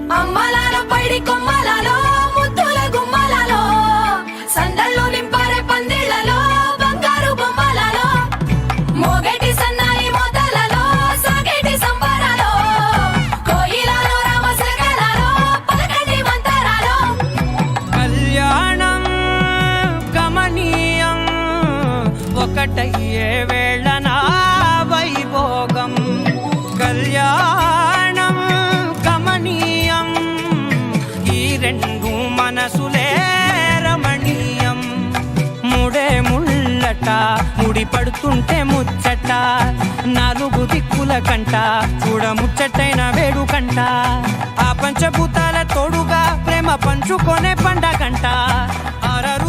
అమ్మలాలో పైడి కొమ్మలలో ముద్దుల గుమ్మలలో సందళ్ళు నింపారే పందిళ్లలో బంగారు బొమ్మలలో మోగేటి సన్నాయి మోతలలో సాగేటి సంబరాలో కోయిలలో రామశకలలో పలకటి మంతరాలో కళ్యాణం గమనీయం ఒకటయ్యే వేళనా వైభోగం కళ్యాణం గమనీయం ఈ రెండు మనసులే రమణీయం ముడే ముళ్ళట ముడి పడుతుంటే ముచ్చట నాలుగు దిక్కుల కంట చూడ ముచ్చటైన వేడుకంట ఆ పంచభూతాల తోడుగా ప్రేమ పంచుకొనే పండగంట ఆరరు